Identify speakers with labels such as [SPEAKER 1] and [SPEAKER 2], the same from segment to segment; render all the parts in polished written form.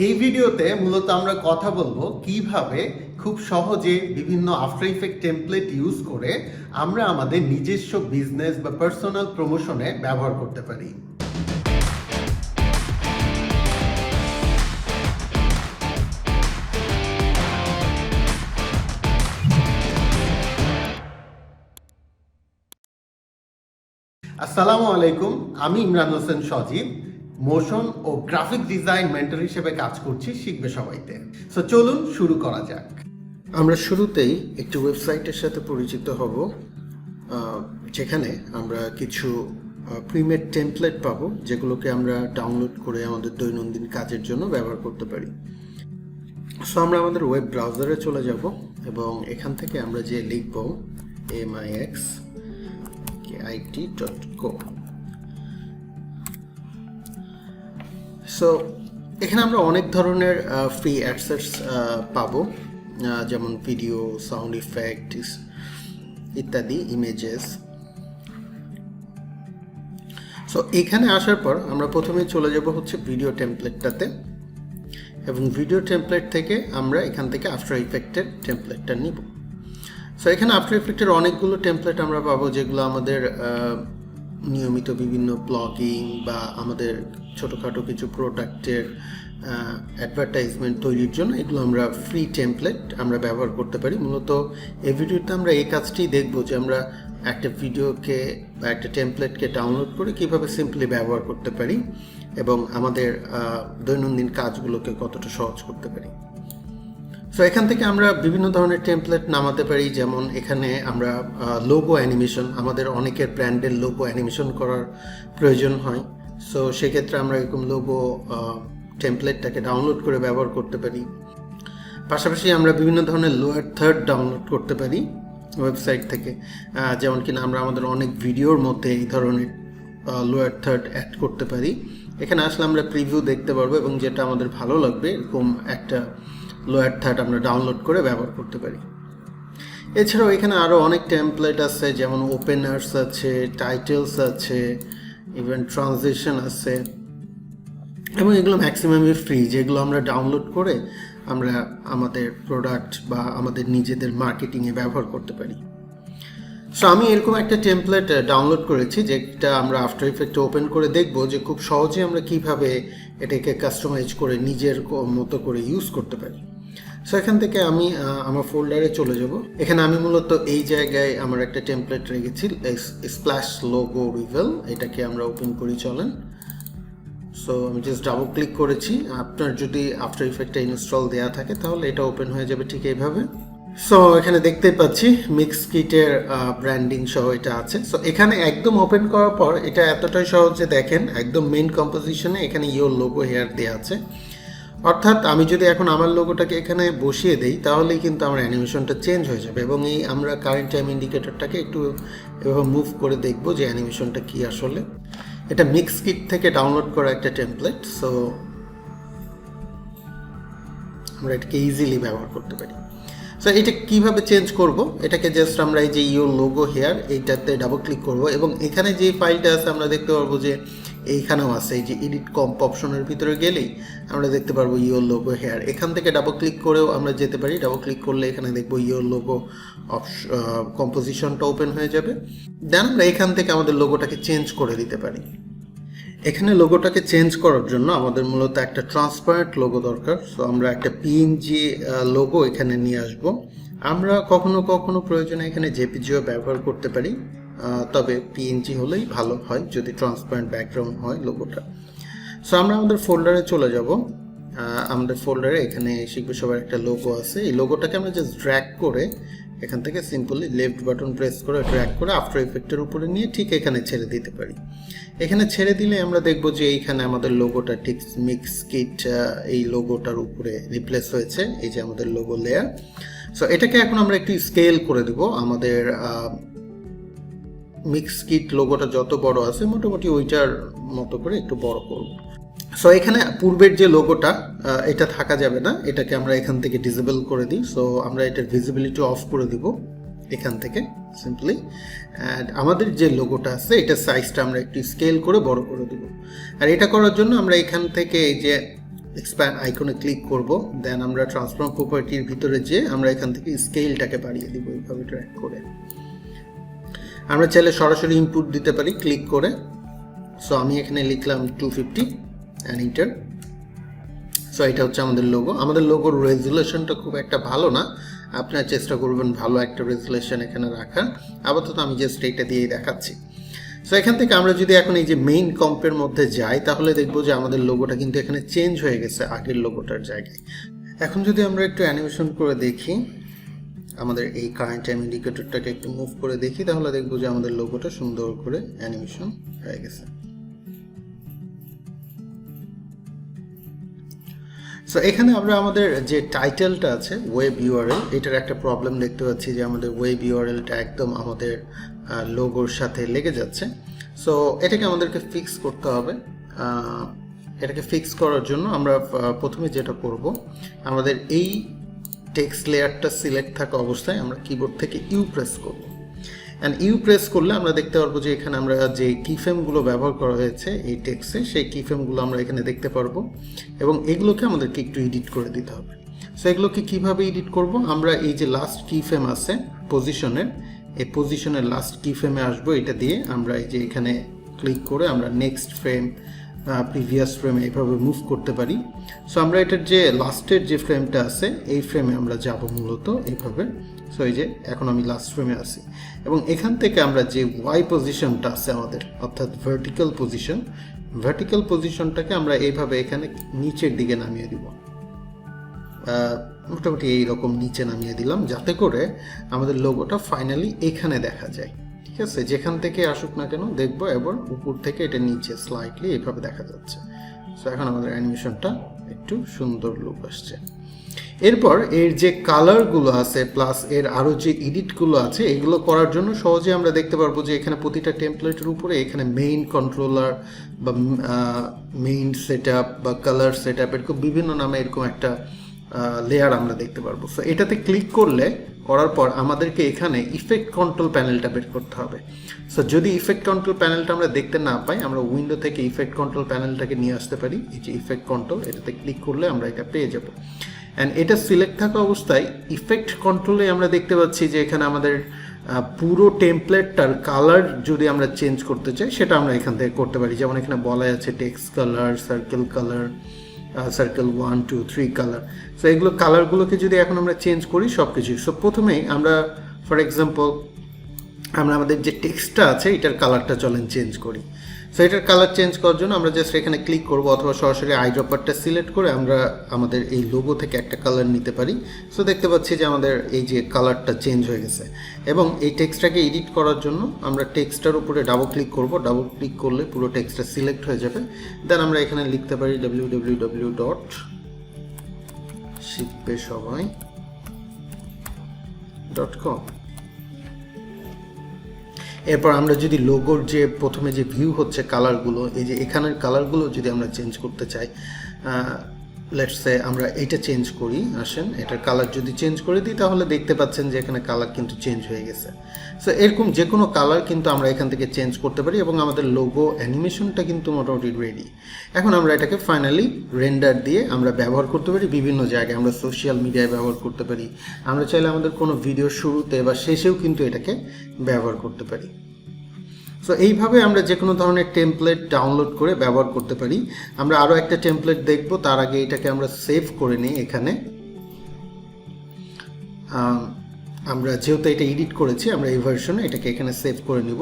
[SPEAKER 1] এই ভিডিওতে মূলত আমরা কথা বলবো কিভাবে খুব সহজে বিভিন্ন আফটার ইফেক্ট টেমপ্লেট ইউজ করে আমরা আমাদের নিজস্ব বিজনেস বা পার্সোনাল প্রমোশনে ব্যবহার করতে পারি। আসসালামু আলাইকুম, আমি ইমরান হোসেন সজীব, মোশন ও গ্রাফিক ডিজাইন মেন্টর হিসেবে কাজ করছি শিখবে সবাইতে। সো চলুন শুরু করা যাক। আমরা শুরুতেই একটি ওয়েবসাইটের সাথে পরিচিত হব, যেখানে আমরা কিছু প্রিমেড টেমপ্লেট পাবো, যেগুলোকে আমরা ডাউনলোড করে আমাদের দৈনন্দিন কাজের জন্য ব্যবহার করতে পারি। সো আমরা আমাদের ওয়েব ব্রাউজারে চলে যাব এবং এখান থেকে আমরা যে লিখব mixkit.co। সো এখানে আমরা অনেক ধরনের ফ্রি অ্যাডসেটস পাবো, যেমন ভিডিও, সাউন্ড ইফেক্ট ইত্যাদি, ইমেজেস। সো এখানে আসার পর আমরা প্রথমে চলে যাব হচ্ছে ভিডিও টেমপ্লেটটাতে, এবং ভিডিও টেমপ্লেট থেকে আমরা এখান থেকে আফটার ইফেক্টের টেমপ্লেটটা নিব। সো এখানে আফটার ইফেক্টের অনেকগুলো টেমপ্লেট আমরা পাবো, যেগুলো আমাদের নিয়মিত বিভিন্ন ব্লগিং বা আমাদের ছোটোখাটো কিছু প্রোডাক্টের অ্যাডভার্টাইজমেন্ট তৈরির জন্য এগুলো আমরা ফ্রি টেমপ্লেট আমরা ব্যবহার করতে পারি। মূলত এই ভিডিওতে আমরা এই কাজটি দেখব যে আমরা একটা ভিডিওকে বা একটা টেমপ্লেটকে ডাউনলোড করে কীভাবে সিম্পলি ব্যবহার করতে পারি এবং আমাদের দৈনন্দিন কাজগুলোকে কতটা সহজ করতে পারি। সো এখান থেকে আমরা বিভিন্ন ধরনের টেমপ্লেট নামাতে পারি, যেমন এখানে আমরা লোগো অ্যানিমেশন, আমাদের অনেকের ব্র্যান্ডের লোগো অ্যানিমেশন করার প্রয়োজন হয়। সো সেক্ষেত্রে আমরা এরকম লোগো টেমপ্লেটটাকে ডাউনলোড করে ব্যবহার করতে পারি। পাশাপাশি আমরা বিভিন্ন ধরনের লোয়ার থার্ড ডাউনলোড করতে পারি ওয়েবসাইট থেকে, যেমন কিনা আমরা আমাদের অনেক ভিডিওর মধ্যে এই ধরনের লোয়ার থার্ড অ্যাড করতে পারি। এখানে আসলে আমরা প্রিভিউ দেখতে পারবো এবং যেটা আমাদের ভালো লাগবে এরকম একটা লোয়ার থার্ড আমরা ডাউনলোড করে ব্যবহার করতে পারি। এছাড়াও এখানে আরও অনেক টেমপ্লেট আছে, যেমন ওপেনার্স আছে, টাইটেলস আছে, ইভেন ট্রানজিশন আছে, এবং এগুলো ম্যাক্সিমামই ফ্রি, যেগুলো আমরা ডাউনলোড করে আমরা আমাদের প্রোডাক্ট বা আমাদের নিজেদের মার্কেটিংয়ে ব্যবহার করতে পারি। সো আমি এরকম একটা টেমপ্লেট ডাউনলোড করেছি, যেটা আমরা আফটার ইফেক্টে ওপেন করে দেখব যে খুব সহজে আমরা কিভাবে এটাকে কাস্টমাইজ করে নিজের মতো করে ইউজ করতে পারি। সো এখান থেকে আমি আমার ফোল্ডারে চলে যাব। এখানে আমি মূলত এই জায়গায় আমার একটা টেমপ্লেট রেখেছি, স্প্ল্যাশ লোগো রিভেল, এটাকে আমরা ওপেন করি, চলেন। সো আমি জাস্ট ডাবল ক্লিক করেছি। আপনার যদি আফটার ইফেক্টটা ইনস্টল দেওয়া থাকে তাহলে এটা ওপেন হয়ে যাবে ঠিক এইভাবে। সো এখানে দেখতে পাচ্ছি মিক্স কিটের ব্র্যান্ডিং সহ এটা আছে। সো এখানে একদম ওপেন করার পর এটা এতটাই সহজ যে দেখেন একদম মেইন কম্পোজিশনে এখানে ইওর লোগো হেয়ার দেওয়া আছে। অর্থাৎ আমি যদি এখন আমার লোগোটাকে এখানে বসিয়ে দেই তাহলেই কিন্তু আমার অ্যানিমেশনটা চেঞ্জ হয়ে যাবে, এবং এই আমরা কারেন্ট টাইম ইন্ডিকেটরটাকে একটু এভাবে মুভ করে দেখব যে অ্যানিমেশনটা কি আসলে। এটা মিক্স কিট থেকে ডাউনলোড করা একটা টেমপ্লেট। সো আমরা এটাকে ইজিলি ব্যবহার করতে পারি। সো এটা কীভাবে চেঞ্জ করব, এটাকে জাস্ট আমরা এই যে ইওর লোগো হেয়ার এইটাতে ডাবল ক্লিক করব, এবং এখানে যে ফাইলটা আছে আমরা দেখতে পারবো যে এইখানেও আছে, এই যে এডিট কম্প অপশনের ভিতরে গেলেই আমরা দেখতে পারবো ইওর লোগো হেয়ার। এখান থেকে ডাবল ক্লিক করেও আমরা যেতে পারি, ডাবল ক্লিক করলে এখানে দেখবো ইওর লোগো কম্পোজিশনটা ওপেন হয়ে যাবে। দেন আমরা এখান থেকে আমাদের লোগোটাকে চেঞ্জ করে দিতে পারি। এখানে লোগোটাকে চেঞ্জ করার জন্য আমাদের মূলত একটা ট্রান্সপারেন্ট লোগো দরকার। সো আমরা একটা পিএনজি লোগো এখানে নিয়ে আসব। আমরা কখনো কখনো প্রয়োজনে এখানে জেপিজিও ব্যবহার করতে পারি, তবে পিএনজি হলেই ভালো হয় যদি ট্রান্সপারেন্ট ব্যাকগ্রাউন্ড হয় লোগোটা। সো আমরা আমাদের ফোল্ডারে চলে যাব। আমাদের ফোল্ডারে এখানে শিখবে সবার একটা লোগো আছে। এই লোগোটাকে আমরা জাস্ট ড্র্যাগ করে এখান থেকে সিম্পলি লেফট বাটন প্রেস করে ড্র্যাগ করে আফটার ইফেক্টের উপরে নিয়ে ঠিক এখানে ছেড়ে দিতে পারি। এখানে ছেড়ে দিলে আমরা দেখব যে এইখানে আমাদের লোগোটা ঠিক মিক্স কিট এই লোগোটার উপরে রিপ্লেস হয়েছে, এই যে আমাদের লোগো লেয়ার। সো এটাকে এখন আমরা একটু স্কেল করে দেব। আমাদের মিক্স কিট লোগোটা যত বড় আছে মোটামুটি ওইটার মতো করে একটু বড় করব। সো এখানে পূর্বের যে লোগোটা এটা থাকা যাবে না, এটাকে আমরা এখান থেকে ডিসেবল করে দিই। সো আমরা এটার ভিজিবিলিটি অফ করে দিব এখান থেকে সিম্পলি। অ্যান্ড আমাদের যে লোগোটা আছে এটা সাইজটা আমরা একটু স্কেল করে বড় করে দেব। আর এটা করার জন্য আমরা এখান থেকে এই যে এক্সপ্যান্ড আইকনে ক্লিক করব, দেন আমরা ট্রান্সফর্ম প্রপার্টির ভিতরে যে আমরা এখান থেকে স্কেলটাকে বাড়িয়ে দিব এইভাবে ড্র্যাগ করে। আমরা চাইলে সরাসরি ইনপুট দিতে পারি ক্লিক করে। সো আমি এখানে লিখলাম 250 অ্যান্ড এন্টার। সো এটা হচ্ছে আমাদের লোগো। আমাদের লোগোর রেজুলেশনটা খুব একটা ভালো না, আপনারা চেষ্টা করবেন ভালো একটা রেজুলেশন এখানে রাখার। আপাতত আমি জাস্ট এইটা দিয়েই দেখাচ্ছি। সো এখান থেকে আমরা যদি এখন এই যে মেইন কম্পের মধ্যে যাই তাহলে দেখবো যে আমাদের লোগোটা কিন্তু এখানে চেঞ্জ হয়ে গেছে আগের লোগোটার জায়গায়। এখন যদি আমরা একটু অ্যানিমেশন করে দেখি, আমাদের এই কারেন্ট টাইম ইন্ডিকেটরটাকে একটু মুভ করে দেখি, তাহলে দেখবো যে আমাদের লোগোটা সুন্দর করে অ্যানিমেশন হয়ে গেছে। সো এখানে আমরা আমাদের যে টাইটেলটা আছে ওয়েব ইউআরএল, এটার একটা প্রবলেম দেখতে পাচ্ছি যে আমাদের ওয়েব ইউআরএলটা একদম আমাদের লোগোর সাথে লেগে যাচ্ছে। সো এটাকে আমাদেরকে ফিক্স করতে হবে। এটাকে ফিক্স করার জন্য আমরা প্রথমে যেটা করব, আমাদের এই টেক্সট লেয়ারটা সিলেক্ট থাকা অবস্থায় আমরা কিবোর্ড থেকে ইউ প্রেস করব। অ্যান্ড ইউ প্রেস করলে আমরা দেখতে পারবো যে এখানে আমরা যে কিফ্রেমগুলো ব্যবহার করা হয়েছে এই টেক্সটে, সেই কিফ্রেমগুলো আমরা এখানে দেখতে পারবো এবং এগুলোকে আমাদেরকে একটু এডিট করে দিতে হবে। সো এগুলোকে কীভাবে এডিট করব, আমরা এই যে লাস্ট কিফ্রেম আছে পজিশনের, এই পজিশনের লাস্ট কিফ্রেমে আসবো, এটা দিয়ে আমরা এই যে এখানে ক্লিক করে আমরা নেক্সট ফ্রেম, প্রিভিয়াস ফ্রেমে এইভাবে মুভ করতে পারি। সো আমরা এটার যে লাস্টের যে ফ্রেমটা আছে এই ফ্রেমে আমরা যাব মূলত এইভাবে। সো এই যে এখন আমি লাস্ট ফ্রেমে আছি এবং এখান থেকে আমরা যে ওয়াই পজিশনটা আছে আমাদের, অর্থাৎ ভার্টিক্যাল পজিশনটাকে আমরা এইভাবে এখানে নিচের দিকে নামিয়ে দিব, মোটামুটি এইরকম নিচে নামিয়ে দিলাম, যাতে করে আমাদের লোগোটা ফাইনালি এখানে দেখা যায়। ঠিক আছে, যেখান থেকে আসুক না কেন দেখবো এবার উপর থেকে এটা নিচে স্লাইটলি এইভাবে দেখা যাচ্ছে। সো এখন আমাদের অ্যানিমেশনটা একটু সুন্দর লুক আসছে। এরপর এর যে কালারগুলো আছে প্লাস এর আরও যে এডিটগুলো আছে এগুলো করার জন্য সহজে আমরা দেখতে পারবো যে এখানে প্রতিটা টেমপ্লেটের উপরে এখানে মেইন কন্ট্রোলার বা মেইন সেট আপ বা কালার সেট আপ এরকম বিভিন্ন নামে এরকম একটা লেয়ার আমরা দেখতে পারবো। সো এটাতে ক্লিক করার পর আমাদেরকে এখানে ইফেক্ট কন্ট্রোল প্যানেলটা বের করতে হবে। সো যদি ইফেক্ট কন্ট্রোল প্যানেলটা আমরা দেখতে না পাই, আমরা উইন্ডো থেকে ইফেক্ট কন্ট্রোল প্যানেলটাকে নিয়ে আসতে পারি। এই যে ইফেক্ট কন্ট্রোল, এটাতে ক্লিক করলে আমরা এটা পেয়ে যাব। অ্যান্ড এটা সিলেক্ট থাকা অবস্থায় ইফেক্ট কন্ট্রোলে আমরা দেখতে পাচ্ছি যে এখানে আমাদের পুরো টেমপ্লেটটার কালার যদি আমরা চেঞ্জ করতে চাই সেটা আমরা এখান থেকে করতে পারি। যেমন এখানে বলা আছে text colour, circle 1 2 3 colour. So এগুলো কালারগুলোকে যদি এখন আমরা চেঞ্জ করি সব কিছু। সো প্রথমেই আমরা ফর এক্সাম্পল আমরা আমাদের যে টেক্সটটা আছে এটার কালারটা চলেন চেঞ্জ করি। সো এটার কালার চেঞ্জ করার জন্য আমরা জাস্ট এখানে ক্লিক করব অথবা সরাসরি আইড্রপারটা সিলেক্ট করে আমরা আমাদের এই লোগো থেকে একটা কালার নিতে পারি। সো দেখতে পাচ্ছি যে আমাদের এই যে কালারটা চেঞ্জ হয়ে গেছে এবং এই টেক্সটটাকে এডিট করার জন্য আমরা টেক্সটটার উপরে ডাবল ক্লিক করব। ডাবল ক্লিক করলে পুরো টেক্সটটা সিলেক্ট হয়ে যাবে। দেন আমরা এখানে লিখতে পারি www.শিখবেসবাই.com। এরপর আমরা যদি লোগোর যে প্রথমে যে ভিউ হচ্ছে কালারগুলো, এই যে এখানের কালারগুলো যদি আমরা চেঞ্জ করতে চাই, লেটস সে আমরা এটা চেঞ্জ করি, আসেন এটার কালার যদি চেঞ্জ করে দিই তাহলে দেখতে পাচ্ছেন যে এখানে কালার কিন্তু চেঞ্জ হয়ে গেছে। সো এরকম যে কোনো কালার কিন্তু আমরা এখান থেকে চেঞ্জ করতে পারি এবং আমাদের লোগো অ্যানিমেশনটা কিন্তু মোটামুটি রেডি। এখন আমরা এটাকে ফাইনালি রেন্ডার দিয়ে আমরা ব্যবহার করতে পারি বিভিন্ন জায়গায়। আমরা সোশ্যাল মিডিয়ায় ব্যবহার করতে পারি, আমরা চাইলে আমাদের কোনো ভিডিওর শুরুতে বা শেষেও কিন্তু এটাকে ব্যবহার করতে পারি। সো এইভাবে আমরা যে কোনো ধরনের টেমপ্লেট ডাউনলোড করে ব্যবহার করতে পারি। আমরা আরও একটা টেমপ্লেট দেখব, তার আগে এটাকে আমরা সেভ করে নিই। এখানে আমরা যেহেতু এটা এডিট করেছি আমরা এই ভার্সনে এটাকে এখানে সেভ করে নিব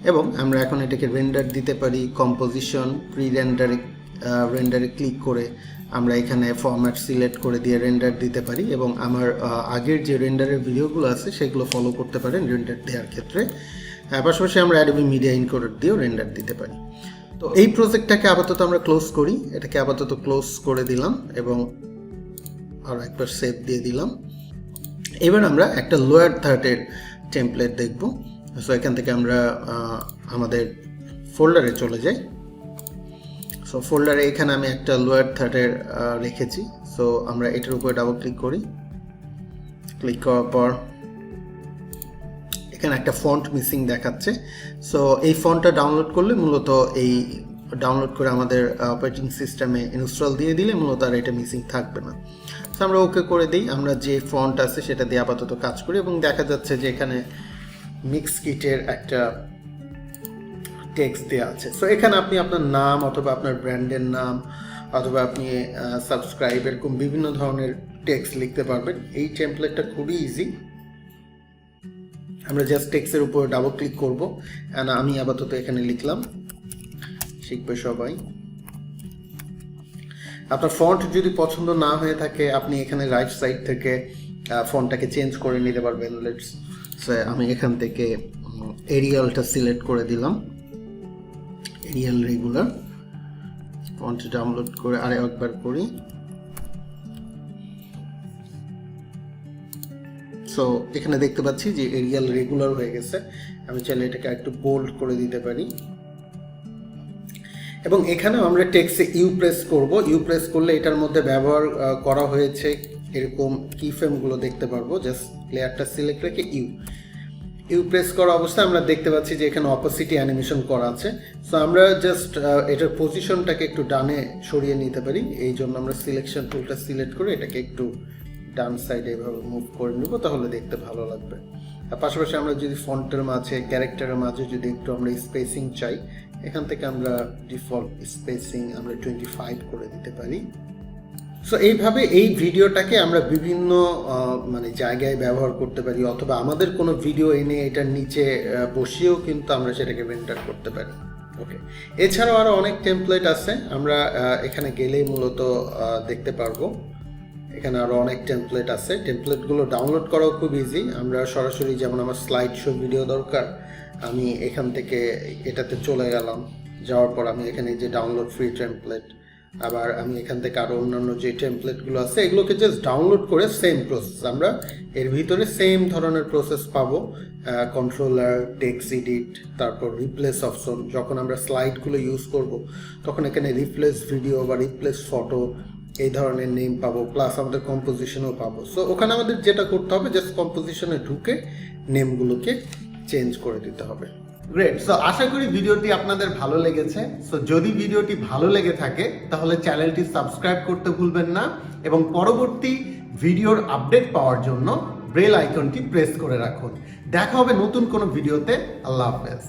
[SPEAKER 1] এবং আমরা এখন এটাকে রেন্ডার দিতে পারি। কম্পোজিশন, প্রি রেন্ডারে ক্লিক করে আমরা এখানে ফরম্যাট সিলেক্ট করে দিয়ে রেন্ডার দিতে পারি এবং আমার আগের যে রেন্ডারের ভিডিওগুলো আছে সেগুলো ফলো করতে পারেন রেন্ডার দেওয়ার ক্ষেত্রে। পাশাপাশি আমরা অ্যাডোবি মিডিয়া এনকোডার দিয়েও রেন্ডার দিতে পারি। তো এই প্রজেক্টটাকে আপাতত আমরা ক্লোজ করি, এটাকে আপাতত ক্লোজ করে দিলাম এবং আরও একবার সেভ দিয়ে দিলাম। এবার আমরা একটা লোয়ার থার্ডের টেমপ্লেট দেখব। সো এখান থেকে আমরা আমাদের ফোল্ডারে চলে যাই। সো ফোল্ডারে এখানে আমি একটা লোয়ার থার্ডের রেখেছি। সো আমরা এটার উপরে ডাবল ক্লিক করি। ক্লিক করার পর এখানে একটা ফন্ট মিসিং দেখাচ্ছে। সো এই ফন্টটা ডাউনলোড করলে মূলত এই ডাউনলোড করে আমাদের অপারেটিং সিস্টেমে ইনস্টল দিয়ে দিলে মূলত আর এটা মিসিং থাকবে না। তো আমরা ওকে করে দিই, আমরা যে ফন্ট আছে সেটা দিয়ে আপাতত কাজ করি এবং দেখা যাচ্ছে যে এখানে মিক্স কিটের একটা টেক্সট দেওয়া আছে। সো এখানে আপনি আপনার নাম অথবা আপনার ব্র্যান্ডের নাম অথবা আপনি সাবস্ক্রাইব এরকম বিভিন্ন ধরনের টেক্সট লিখতে পারবেন। এই টেমপ্লেটটা খুবই ইজি। আমরা জাস্ট টেক্সটের উপর ডাবল ক্লিক করবো, আমি আপাতত এখানে লিখলাম, শিখবে সবাই। আপনার ফন্ট যদি পছন্দ না হয়ে থাকে আপনি এখানে রাইট সাইড থেকে ফন্টটাকে চেঞ্জ করে নিতে পারবেন। লেটস আমি এখান থেকে এরিয়ালটা সিলেক্ট করে দিলাম, এরিয়াল রেগুলার। ফন্ট ডাউনলোড করে আরে একবার করি। সো এখানে দেখতে পাচ্ছি যে এরিয়াল রেগুলার হয়ে গেছে। আমি চাইলে এটাকে একটু বোল্ড করে দিতে পারি এবং এখানেও আমরা টেক্সটে ইউ প্রেস করব। ইউ প্রেস করলে এটার মধ্যে ব্যবহার করা হয়েছে এরকম কি ফ্রেমগুলো দেখতে পারবো। জাস্ট লেয়ারটা সিলেক্ট রেখে ইউ প্রেস করা অবস্থায় আমরা দেখতে পাচ্ছি যে এখানে অপোসিটি অ্যানিমেশন করা আছে। সো আমরা জাস্ট এটার পজিশনটাকে একটু ডানে সরিয়ে নিতে পারি। এই জন্য আমরা সিলেকশন টুলটা সিলেক্ট করে এটাকে একটু ডান সাইডে এভাবে মুভ করে নেব, তাহলে দেখতে ভালো লাগবে। আর পাশাপাশি আমরা যদি ফন্টের মাঝে ক্যারেক্টারের মাঝে যদি একটু আমরা স্পেসিং চাই, এখান থেকে আমরা ডিফল্ট স্পেসিং আমরা 25 করে দিতে পারি। সো এইভাবে এই ভিডিওটাকে আমরা বিভিন্ন মানে জায়গায় ব্যবহার করতে পারি, অথবা আমাদের কোনো ভিডিও এনে এটার নিচে বসিয়েও কিন্তু আমরা সেটাকে রেন্ডার করতে পারি। ওকে, এছাড়াও আরও অনেক টেমপ্লেট আছে, আমরা এখানে গেলেই মূলত দেখতে পারবো। এখানে আরও অনেক টেমপ্লেট আছে। টেমপ্লেটগুলো ডাউনলোড করাও খুব ইজি। আমরা সরাসরি, যেমন আমার স্লাইড শো ভিডিও দরকার, আমি এখান থেকে এটাতে চলে গেলাম, যাওয়ার পর আমি এখানে যে ডাউনলোড ফ্রি টেমপ্লেট, আবার আমি এখান থেকে আরও অন্যান্য যে টেমপ্লেটগুলো আছে এগুলোকে জাস্ট ডাউনলোড করে সেম প্রসেস, আমরা এর ভিতরে সেম ধরনের প্রসেস পাবো। কন্ট্রোলার, টেক্সট এডিট, তারপর রিপ্লেস অপশন। যখন আমরা স্লাইডগুলো ইউজ করব তখন এখানে রিপ্লেস ভিডিও বা রিপ্লেস ফটো এই ধরনের নেম পাবো, প্লাস আমাদের কম্পোজিশনও পাবো। সো ওখানে আমাদের যেটা করতে হবে, জাস্ট কম্পোজিশনে ঢুকে নেমগুলোকে চেঞ্জ করে দিতে হবে। গ্রেট। সো আশা করি ভিডিওটি আপনাদের ভালো লেগেছে। সো যদি ভিডিওটি ভালো লেগে থাকে তাহলে চ্যানেলটি সাবস্ক্রাইব করতে ভুলবেন না এবং পরবর্তী ভিডিওর আপডেট পাওয়ার জন্য বেল আইকনটি প্রেস করে রাখুন। দেখা হবে নতুন কোনো ভিডিওতে। আল্লাহ হাফেজ।